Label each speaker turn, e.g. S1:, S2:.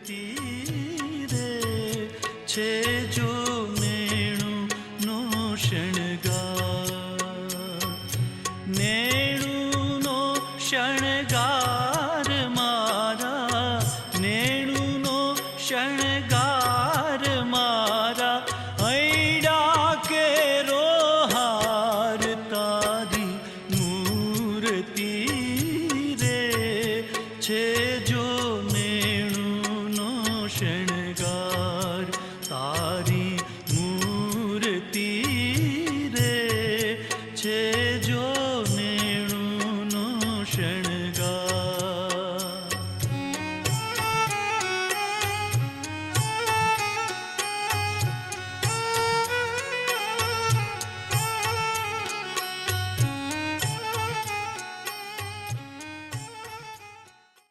S1: મૂર્તિ રે છે જો નેણુનો શણગાર, નેણુનો શણગાર મારા, નેણુનો શણગાર મારા, હૈડા કેરો હાર તારી મૂર્તિ રે છે